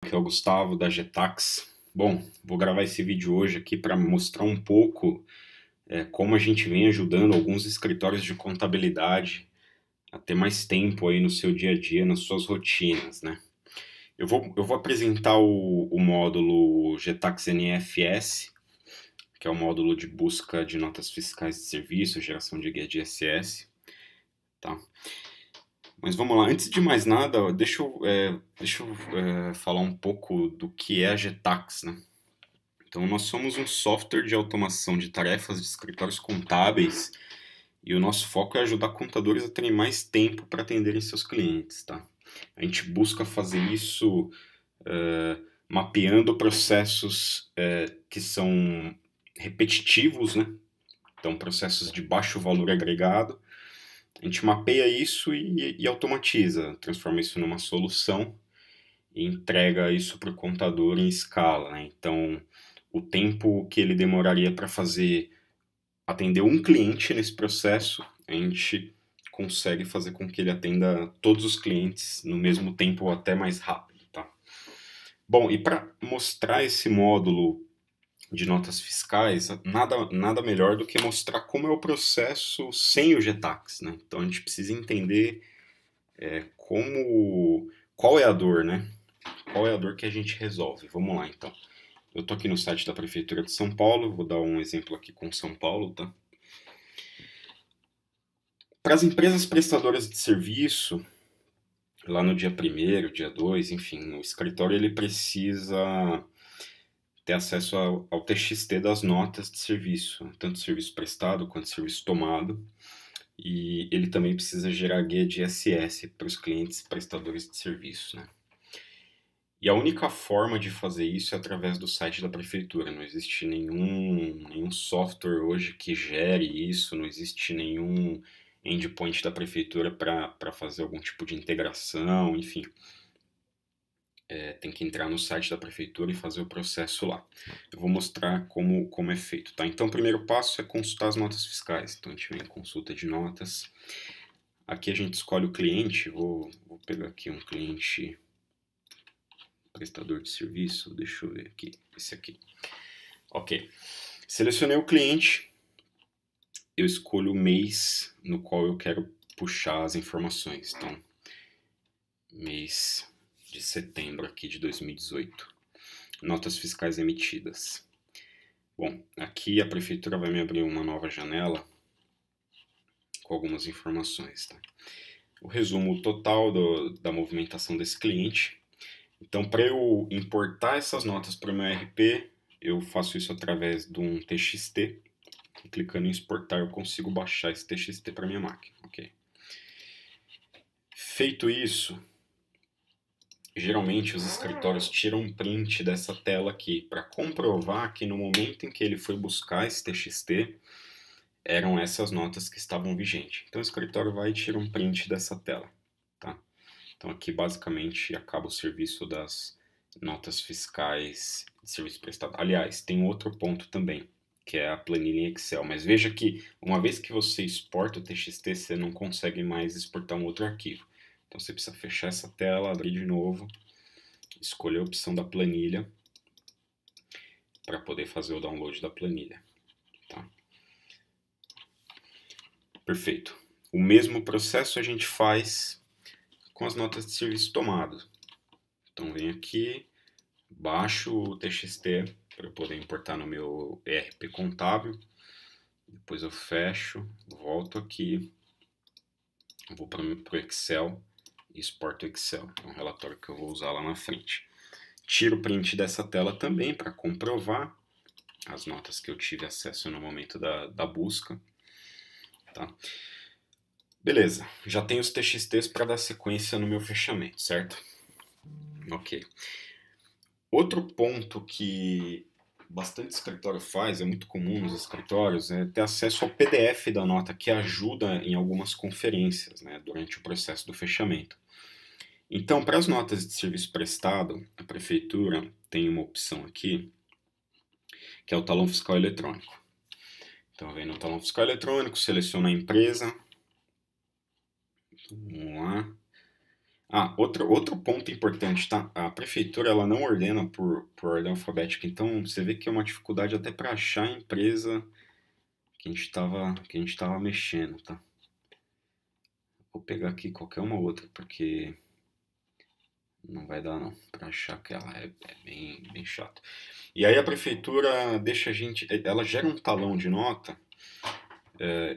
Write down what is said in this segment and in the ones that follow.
aqui é o Gustavo da Getax. Bom, vou gravar esse vídeo hoje aqui para mostrar um pouco como a gente vem ajudando alguns escritórios de contabilidade a ter mais tempo aí no seu dia a dia, nas suas rotinas, né? Eu vou apresentar o módulo Getax NFS, que é o módulo de busca de notas fiscais de serviço, geração de guia de ISS, tá? Mas vamos lá, antes de mais nada, deixa eu falar um pouco do que é a Getax, né? Então, nós somos um software de automação de tarefas de escritórios contábeis e o nosso foco é ajudar contadores a terem mais tempo para atenderem seus clientes, tá? A gente busca fazer isso mapeando processos que são repetitivos, né? Então, processos de baixo valor agregado. A gente mapeia isso e automatiza, transforma isso numa solução e entrega isso para o contador em escala, né? Então, o tempo que ele demoraria para atender um cliente nesse processo, a gente consegue fazer com que ele atenda todos os clientes no mesmo tempo ou até mais rápido, tá? Bom, e para mostrar esse módulo de notas fiscais, nada melhor do que mostrar como é o processo sem o Getax, né? Então a gente precisa entender qual é a dor, né? Qual é a dor que a gente resolve? Vamos lá, então. Eu tô aqui no site da Prefeitura de São Paulo, vou dar um exemplo aqui com São Paulo, tá? Para as empresas prestadoras de serviço, lá no dia primeiro, dia 2, enfim, o escritório ele precisa ter acesso ao TXT das notas de serviço, tanto serviço prestado quanto serviço tomado, e ele também precisa gerar guia de ISS para os clientes prestadores de serviço, né? E a única forma de fazer isso é através do site da prefeitura. Não existe nenhum software hoje que gere isso, não existe nenhum endpoint da prefeitura para fazer algum tipo de integração, enfim. Tem que entrar no site da prefeitura e fazer o processo lá. Eu vou mostrar como é feito, tá? Então, o primeiro passo é consultar as notas fiscais. Então, a gente vem em consulta de notas. Aqui a gente escolhe o cliente. Vou pegar aqui um cliente prestador de serviço. Deixa eu ver aqui. Esse aqui. Ok. Selecionei o cliente. Eu escolho o mês no qual eu quero puxar as informações. Então, mês de setembro aqui de 2018. Notas fiscais emitidas. Bom, aqui a prefeitura vai me abrir uma nova janela com algumas informações, tá? O resumo total da movimentação desse cliente. Então, para eu importar essas notas para o meu ERP, eu faço isso através de um TXT. E clicando em exportar, eu consigo baixar esse TXT para minha máquina. Ok. Feito isso, geralmente os escritórios tiram um print dessa tela aqui para comprovar que no momento em que ele foi buscar esse TXT, eram essas notas que estavam vigentes. Então o escritório vai e tira um print dessa tela, tá? Então aqui basicamente acaba o serviço das notas fiscais de serviço prestado. Aliás, tem outro ponto também, que é a planilha em Excel. Mas veja que uma vez que você exporta o TXT, você não consegue mais exportar um outro arquivo. Então você precisa fechar essa tela, abrir de novo, escolher a opção da planilha para poder fazer o download da planilha, tá? Perfeito. O mesmo processo a gente faz com as notas de serviço tomado. Então venho aqui, baixo o TXT para eu poder importar no meu ERP contábil. Depois eu fecho, volto aqui, vou para o Excel e exporto o Excel. É um relatório que eu vou usar lá na frente. Tiro o print dessa tela também para comprovar as notas que eu tive acesso no momento da busca. Tá? Beleza, já tenho os TXTs para dar sequência no meu fechamento, certo? Ok. Outro ponto que bastante escritório faz, é muito comum nos escritórios, é ter acesso ao PDF da nota, que ajuda em algumas conferências, né, durante o processo do fechamento. Então, para as notas de serviço prestado, a prefeitura tem uma opção aqui, que é o talão fiscal eletrônico. Então, vem no talão fiscal eletrônico, seleciona a empresa. Vamos lá. Outro ponto importante, tá? A prefeitura ela não ordena por ordem alfabética, então você vê que é uma dificuldade até para achar a empresa que a gente tava mexendo, tá? Vou pegar aqui qualquer uma outra, porque não vai dar não, para achar aquela é bem chato. E aí a prefeitura deixa a gente, ela gera um talão de nota,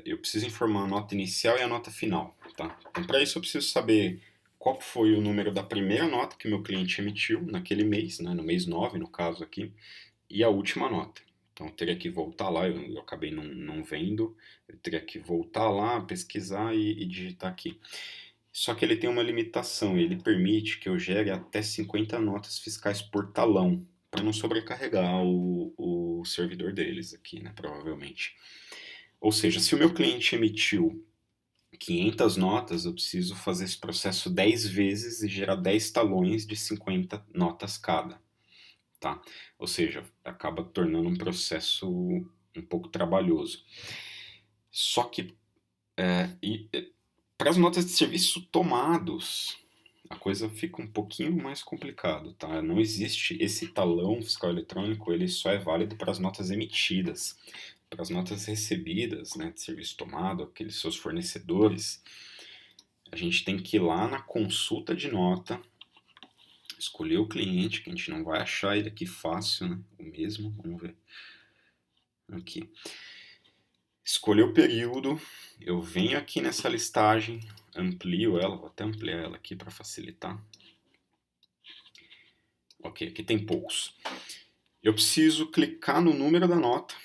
eu preciso informar a nota inicial e a nota final, tá? Então para isso eu preciso saber qual foi o número da primeira nota que meu cliente emitiu naquele mês, né, no mês 9 no caso aqui, e a última nota. Então eu teria que voltar lá, eu acabei não vendo, eu teria que voltar lá, pesquisar e digitar aqui. Só que ele tem uma limitação, ele permite que eu gere até 50 notas fiscais por talão, para não sobrecarregar o servidor deles aqui, né, provavelmente. Ou seja, se o meu cliente emitiu 500 notas, eu preciso fazer esse processo 10 vezes e gerar 10 talões de 50 notas cada, tá? Ou seja, acaba tornando um processo um pouco trabalhoso. Só que para as notas de serviço tomados, a coisa fica um pouquinho mais complicado, tá? Não existe esse talão fiscal eletrônico, ele só é válido para as notas emitidas. Para as notas recebidas, né, de serviço tomado, aqueles seus fornecedores, a gente tem que ir lá na consulta de nota, escolher o cliente, que a gente não vai achar ele aqui fácil, né? O mesmo, vamos ver. Aqui. Escolher o período, eu venho aqui nessa listagem, amplio ela, vou até ampliar ela aqui para facilitar. Ok, aqui tem poucos. Eu preciso clicar no número da nota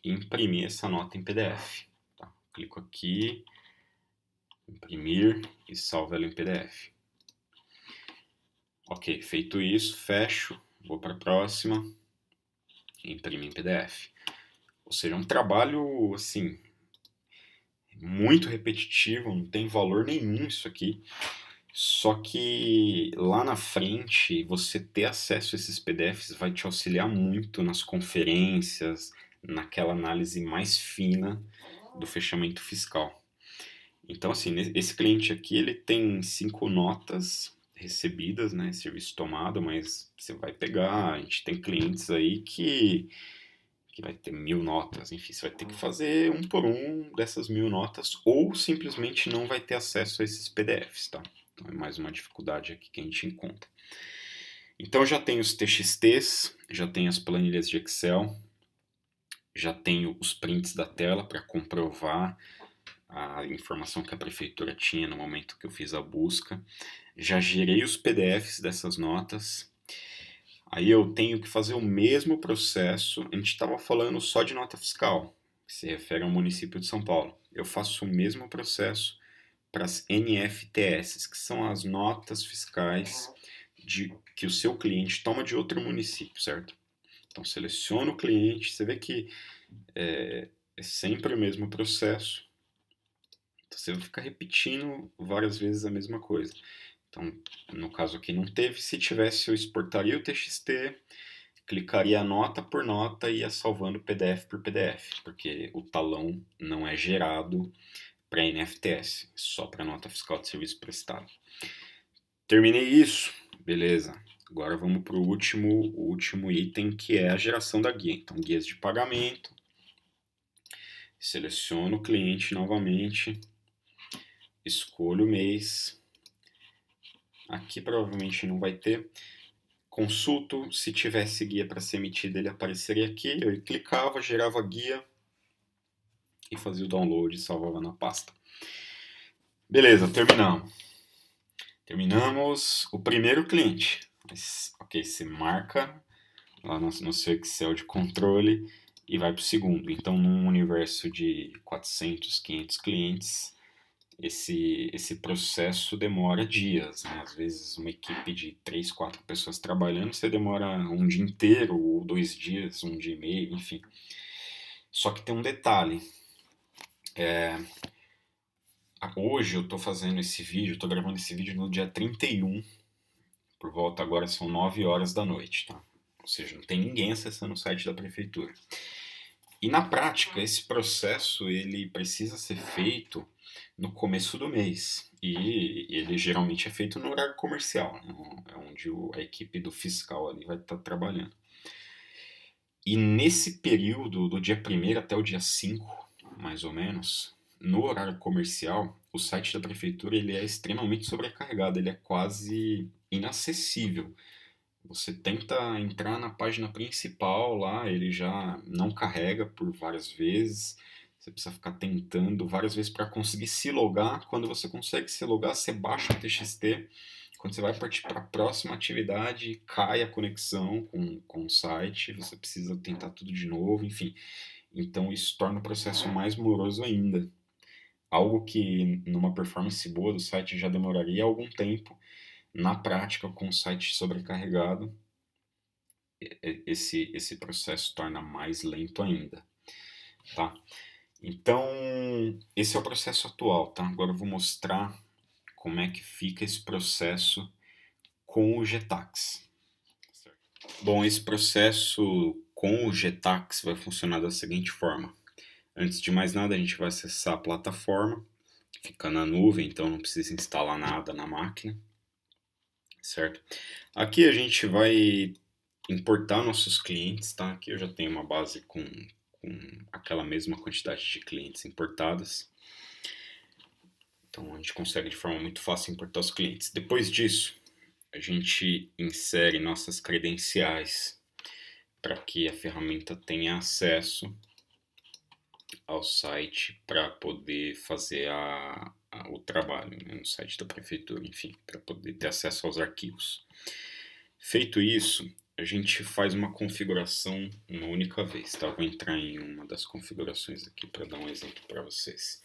e imprimir essa nota em PDF. Tá? Clico aqui, imprimir e salvo ela em PDF. Ok, feito isso, fecho, vou para a próxima, imprimo em PDF. Ou seja, é um trabalho assim muito repetitivo, não tem valor nenhum isso aqui. Só que lá na frente, você ter acesso a esses PDFs vai te auxiliar muito nas conferências, naquela análise mais fina do fechamento fiscal. Então, assim, esse cliente aqui, ele tem 5 notas recebidas, né, serviço tomado, mas você vai pegar, a gente tem clientes aí que vai ter 1000 notas, enfim, você vai ter que fazer um por um dessas 1000 notas, ou simplesmente não vai ter acesso a esses PDFs, tá? Então é mais uma dificuldade aqui que a gente encontra. Então já tenho os TXTs, já tenho as planilhas de Excel, já tenho os prints da tela para comprovar a informação que a prefeitura tinha no momento que eu fiz a busca. Já gerei os PDFs dessas notas. Aí eu tenho que fazer o mesmo processo. A gente estava falando só de nota fiscal, que se refere ao município de São Paulo. Eu faço o mesmo processo para as NFTS, que são as notas fiscais que o seu cliente toma de outro município, certo? Então seleciona o cliente, você vê que é sempre o mesmo processo. Então, você vai ficar repetindo várias vezes a mesma coisa. Então, no caso aqui não teve, se tivesse eu exportaria o TXT, clicaria nota por nota e ia salvando PDF por PDF, porque o talão não é gerado para NFTS, só para nota fiscal de serviço prestado. Terminei isso, beleza. Agora vamos para o último item, que é a geração da guia. Então, guias de pagamento. Seleciono o cliente novamente, escolho o mês. Aqui provavelmente não vai ter. Consulto, se tivesse guia para ser emitida, ele apareceria aqui. Eu clicava, gerava a guia e fazia o download e salvava na pasta. Beleza, terminamos. Terminamos o primeiro cliente. Ok, você marca lá no seu Excel de controle e vai para o segundo. Então, num universo de 400, 500 clientes, esse processo demora dias, né? Às vezes uma equipe de 3, 4 pessoas trabalhando, você demora um dia inteiro, ou 2 dias, um dia e meio, enfim. Só que tem um detalhe. Hoje eu estou fazendo esse vídeo, estou gravando esse vídeo no dia 31, por volta agora são 9 horas da noite, tá? Ou seja, não tem ninguém acessando o site da prefeitura. E na prática, esse processo ele precisa ser feito no começo do mês. E ele geralmente é feito no horário comercial, né? É onde a equipe do fiscal ali vai estar trabalhando. E nesse período, do dia 1º até o dia 5, mais ou menos, no horário comercial, o site da prefeitura ele é extremamente sobrecarregado, ele é quase inacessível. Você tenta entrar na página principal lá, ele já não carrega por várias vezes. Você precisa ficar tentando várias vezes para conseguir se logar. Quando você consegue se logar, você baixa o TXT. Quando você vai partir para a próxima atividade, cai a conexão com o site, você precisa tentar tudo de novo, enfim. Então isso torna o processo mais moroso ainda. Algo que numa performance boa do site já demoraria algum tempo, na prática, com o site sobrecarregado, esse processo torna mais lento ainda, tá? Então, esse é o processo atual, tá? Agora eu vou mostrar como é que fica esse processo com o Getax. Bom, esse processo com o Getax vai funcionar da seguinte forma. Antes de mais nada, a gente vai acessar a plataforma, fica na nuvem, então não precisa instalar nada na máquina, certo? Aqui a gente vai importar nossos clientes, tá? Aqui eu já tenho uma base com aquela mesma quantidade de clientes importadas. Então a gente consegue de forma muito fácil importar os clientes. Depois disso, a gente insere nossas credenciais para que a ferramenta tenha acesso ao site para poder fazer o trabalho, né, no site da prefeitura, enfim, para poder ter acesso aos arquivos. Feito isso, a gente faz uma configuração uma única vez, tá? Vou entrar em uma das configurações aqui para dar um exemplo para vocês.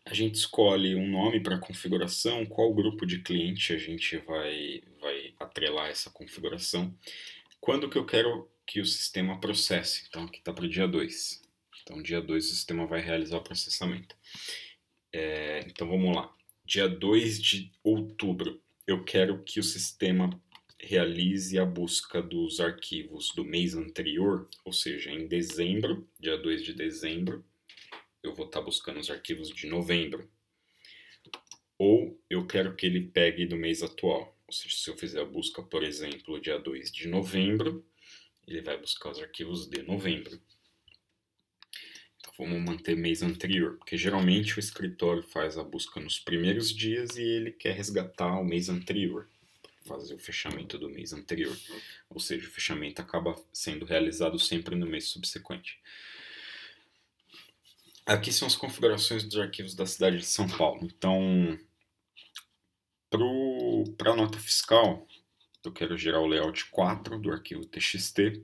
A gente escolhe um nome para a configuração, qual grupo de cliente a gente vai atrelar essa configuração. Quando que eu quero que o sistema processe? Então aqui está para o dia 2. Então dia 2 o sistema vai realizar o processamento. Então vamos lá. Dia 2 de outubro, eu quero que o sistema realize a busca dos arquivos do mês anterior, ou seja, em dezembro, dia 2 de dezembro, eu vou estar buscando os arquivos de novembro. Ou eu quero que ele pegue do mês atual. Ou seja, se eu fizer a busca, por exemplo, dia 2 de novembro, ele vai buscar os arquivos de novembro. Então vamos manter mês anterior, porque geralmente o escritório faz a busca nos primeiros dias e ele quer resgatar o mês anterior, fazer o fechamento do mês anterior. Ou seja, o fechamento acaba sendo realizado sempre no mês subsequente. Aqui são as configurações dos arquivos da cidade de São Paulo. Então, para a nota fiscal, eu quero gerar o layout 4 do arquivo TXT.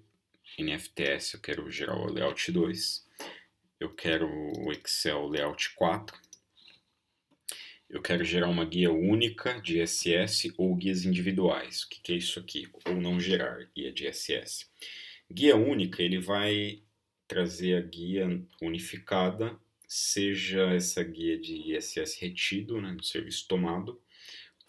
NFTS eu quero gerar o layout 2. Eu quero o Excel layout 4. Eu quero gerar uma guia única de ISS ou guias individuais. O que é isso aqui? Ou não gerar guia de ISS. Guia única, ele vai trazer a guia unificada, seja essa guia de ISS retido, né, no serviço tomado,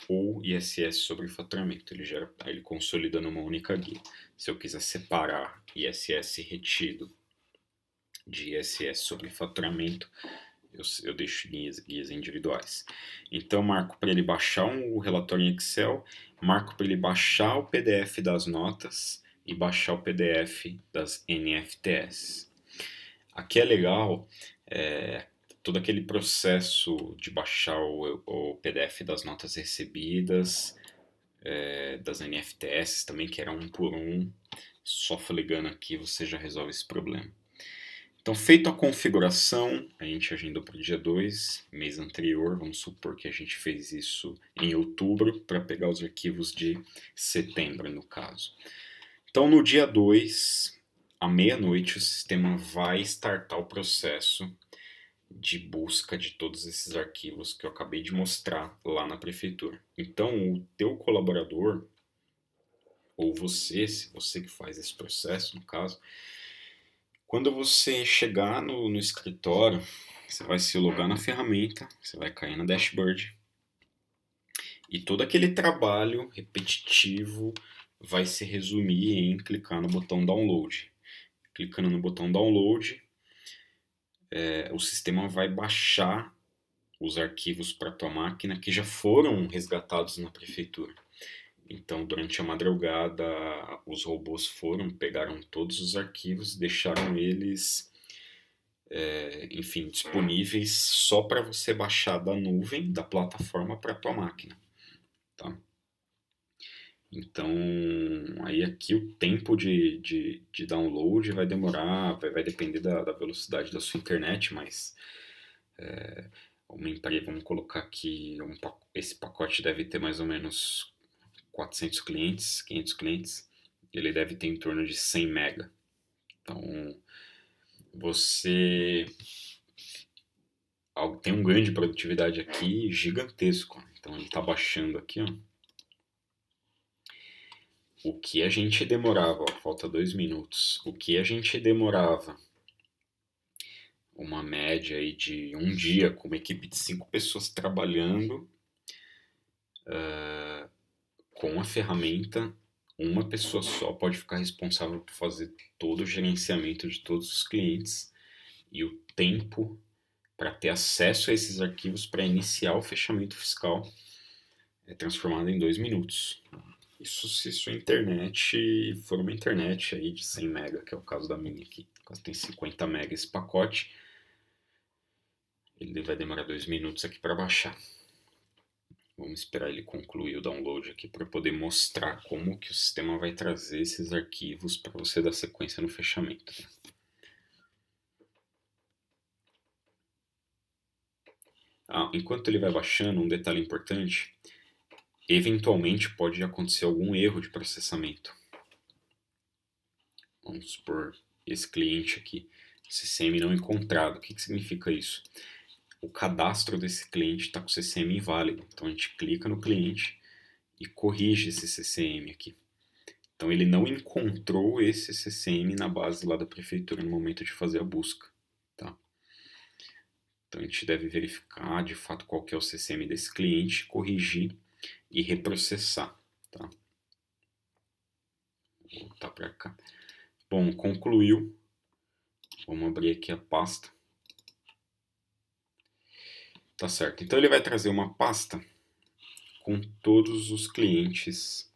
ou ISS sobre faturamento. Ele consolida numa única guia. Se eu quiser separar ISS retido de ISS sobre faturamento, eu deixo guias individuais. Então, marco para ele baixar o relatório em Excel, marco para ele baixar o PDF das notas e baixar o PDF das NFTs. Aqui é legal todo aquele processo de baixar o PDF das notas recebidas, das NFTs também, que era um por um. Só ligando aqui você já resolve esse problema. Então, feita a configuração, a gente agendou para o dia 2, mês anterior, vamos supor que a gente fez isso em outubro, para pegar os arquivos de setembro, no caso. Então, no dia 2, à meia-noite, o sistema vai startar o processo de busca de todos esses arquivos que eu acabei de mostrar lá na prefeitura. Então, o teu colaborador, ou você, se você que faz esse processo, no caso, quando você chegar no escritório, você vai se logar na ferramenta, você vai cair na dashboard, e todo aquele trabalho repetitivo vai se resumir em clicar no botão download. Clicando no botão download, o sistema vai baixar os arquivos para a tua máquina que já foram resgatados na prefeitura. Então, durante a madrugada, os robôs pegaram todos os arquivos, deixaram eles, enfim, disponíveis só para você baixar da nuvem, da plataforma para a tua máquina, tá? Então, aí aqui o tempo de download vai demorar, vai depender da velocidade da sua internet, mas vamos colocar aqui, esse pacote deve ter mais ou menos 400 clientes, 500 clientes, ele deve ter em torno de 100 mega. Então, você tem um ganho de produtividade aqui gigantesco. Então, ele está baixando aqui, ó. O que a gente demorava, ó, falta 2 minutos, o que a gente demorava uma média aí de um dia com uma equipe de 5 pessoas trabalhando com a ferramenta, uma pessoa só pode ficar responsável por fazer todo o gerenciamento de todos os clientes e o tempo para ter acesso a esses arquivos para iniciar o fechamento fiscal é transformado em 2 minutos. Isso se sua internet for uma internet aí de 100 mega, que é o caso da minha aqui. Quase tem 50 mega esse pacote. Ele vai demorar 2 minutos aqui para baixar. Vamos esperar ele concluir o download aqui para poder mostrar como que o sistema vai trazer esses arquivos para você dar sequência no fechamento. Enquanto ele vai baixando, um detalhe importante, eventualmente pode acontecer algum erro de processamento. Vamos supor esse cliente aqui, CCM não encontrado. O que significa isso? O cadastro desse cliente está com CCM inválido. Então a gente clica no cliente e corrige esse CCM aqui. Então ele não encontrou esse CCM na base lá da prefeitura no momento de fazer a busca. Tá? Então a gente deve verificar de fato qual que é o CCM desse cliente, corrigir e reprocessar. Tá? Vou voltar para cá. Bom, concluiu. Vamos abrir aqui a pasta. Tá certo. Então ele vai trazer uma pasta com todos os clientes,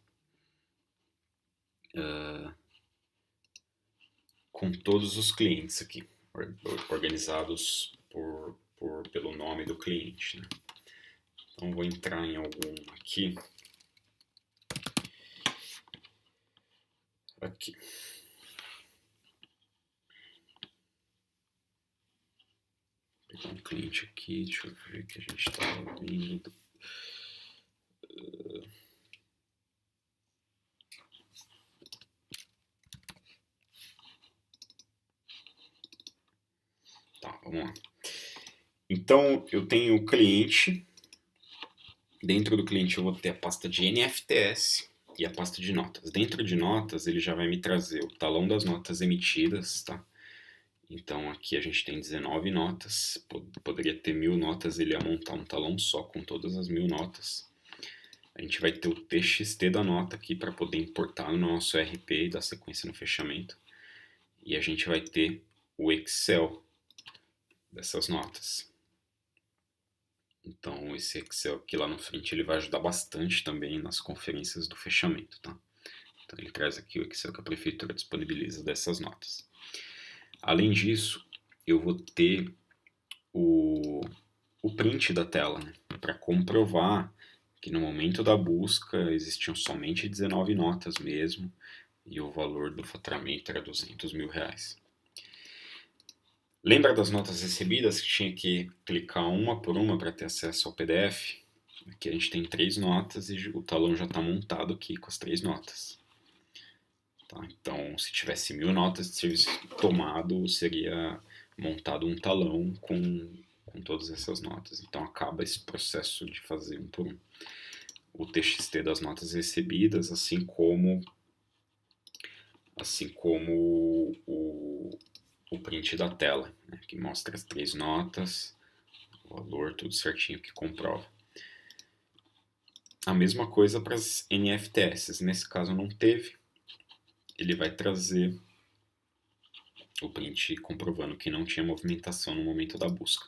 aqui, organizados pelo nome do cliente, né? Então vou entrar em algum aqui. Aqui. Vou pegar um cliente aqui, deixa eu ver o que a gente está abrindo. Tá, vamos lá. Então eu tenho o cliente. Dentro do cliente eu vou ter a pasta de NFTS e a pasta de notas. Dentro de notas ele já vai me trazer o talão das notas emitidas, tá? Então aqui a gente tem 19 notas, poderia ter 1000 notas, ele ia montar um talão só com todas as 1000 notas. A gente vai ter o TXT da nota aqui para poder importar no nosso RP e dar sequência no fechamento. E a gente vai ter o Excel dessas notas. Então esse Excel aqui lá na frente ele vai ajudar bastante também nas conferências do fechamento, tá? Então ele traz aqui o Excel que a prefeitura disponibiliza dessas notas. Além disso, eu vou ter o print da tela, né? Para comprovar que no momento da busca existiam somente 19 notas mesmo e o valor do faturamento era R$200 mil. Lembra das notas recebidas que tinha que clicar uma por uma para ter acesso ao PDF? Aqui a gente tem 3 notas e o talão já está montado aqui com as 3 notas. Tá? Então, se tivesse 1000 notas de serviço tomado, seria montado um talão com todas essas notas. Então, acaba esse processo de fazer um por um. O TXT das notas recebidas, assim como o print da tela, né, que mostra as 3 notas, o valor, tudo certinho que comprova. A mesma coisa para as NFTS. Nesse caso não teve. Ele vai trazer o print comprovando que não tinha movimentação no momento da busca.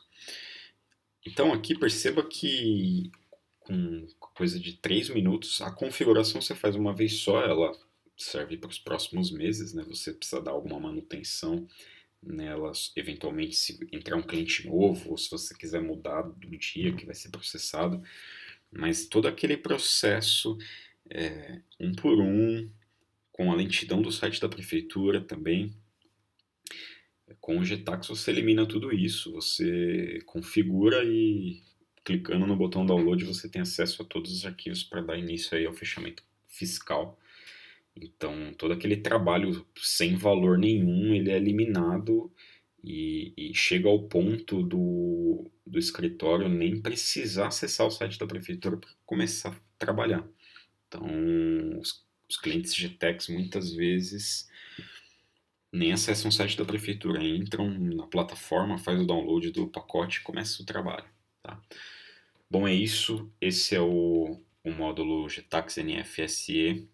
Então aqui perceba que com coisa de 3 minutos, a configuração você faz uma vez só, ela serve para os próximos meses, né? Você precisa dar alguma manutenção nelas, eventualmente se entrar um cliente novo, ou se você quiser mudar do dia que vai ser processado, mas todo aquele processo, um por um, com a lentidão do site da prefeitura também, com o Getax você elimina tudo isso, você configura e clicando no botão download você tem acesso a todos os arquivos para dar início aí ao fechamento fiscal. Então todo aquele trabalho sem valor nenhum ele é eliminado e chega ao ponto do escritório nem precisar acessar o site da prefeitura para começar a trabalhar. Então os clientes Gtex muitas vezes nem acessam o site da prefeitura, entram na plataforma, faz o download do pacote e começa o trabalho. Tá? Bom, é isso. Esse é o módulo Getax NFSE.